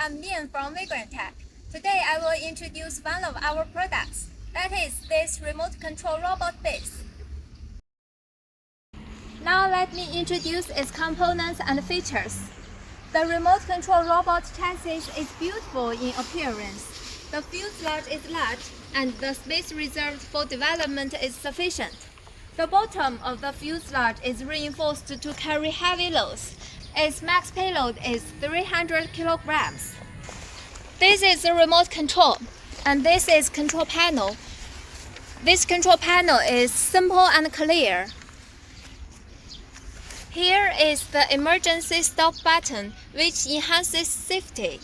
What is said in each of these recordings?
I'm Mian from Vagrant Tech. Today I will introduce one of our products, that is this remote control robot base. Now let me introduce its components and features. The remote control robot chassis is beautiful in appearance. The fuselage is large and the space reserved for development is sufficient. The bottom of the fuselage is reinforced to carry heavy loads. Its max payload is 300 kilograms. This is the remote control, and this is control panel. This control panel is simple and clear. Here is the emergency stop button, which enhances safety.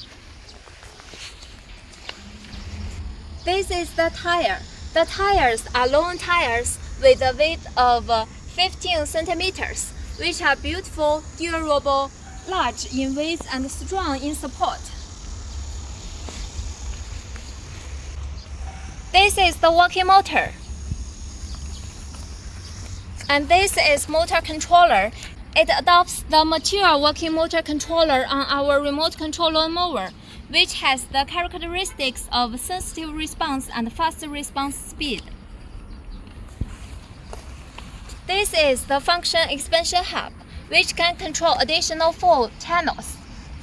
This is the tire. The tires are long tires with a width of 15 centimeters, which are beautiful, durable, large in width and strong in support. This is the working motor. And this is motor controller. It adopts the mature working motor controller on our remote control mower, which has the characteristics of sensitive response and fast response speed. This is the function expansion hub, which can control additional 4 channels.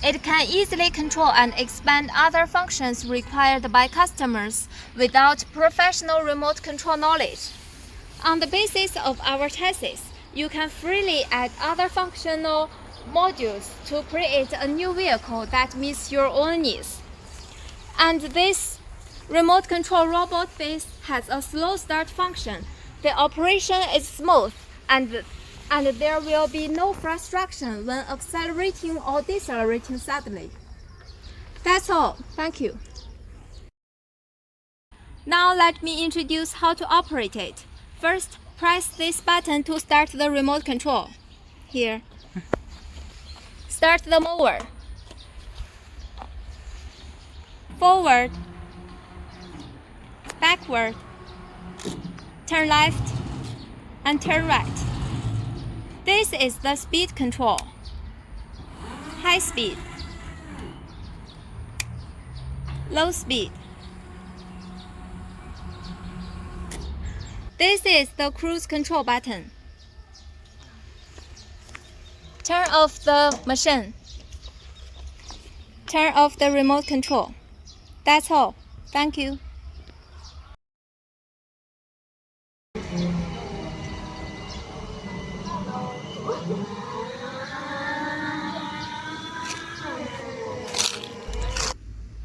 It can easily control and expand other functions required by customers without professional remote control knowledge. On the basis of our chassis, you can freely add other functional modules to create a new vehicle that meets your own needs. And this remote control robot base has a slow start function. The operation is smooth and there will be no frustration when accelerating or decelerating suddenly. That's all. Thank you. Now let me introduce how to operate it. First, press this button to start the remote control. Here. Start the mower. Forward. Backward. Turn left. And turn right. This is the speed control. High speed. Low speed. This is the cruise control button. Turn off the machine. Turn off the remote control. That's all. Thank you.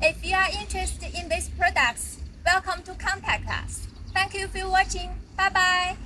If you are interested in these products, welcome to contact us. Thank you for watching. Bye-bye.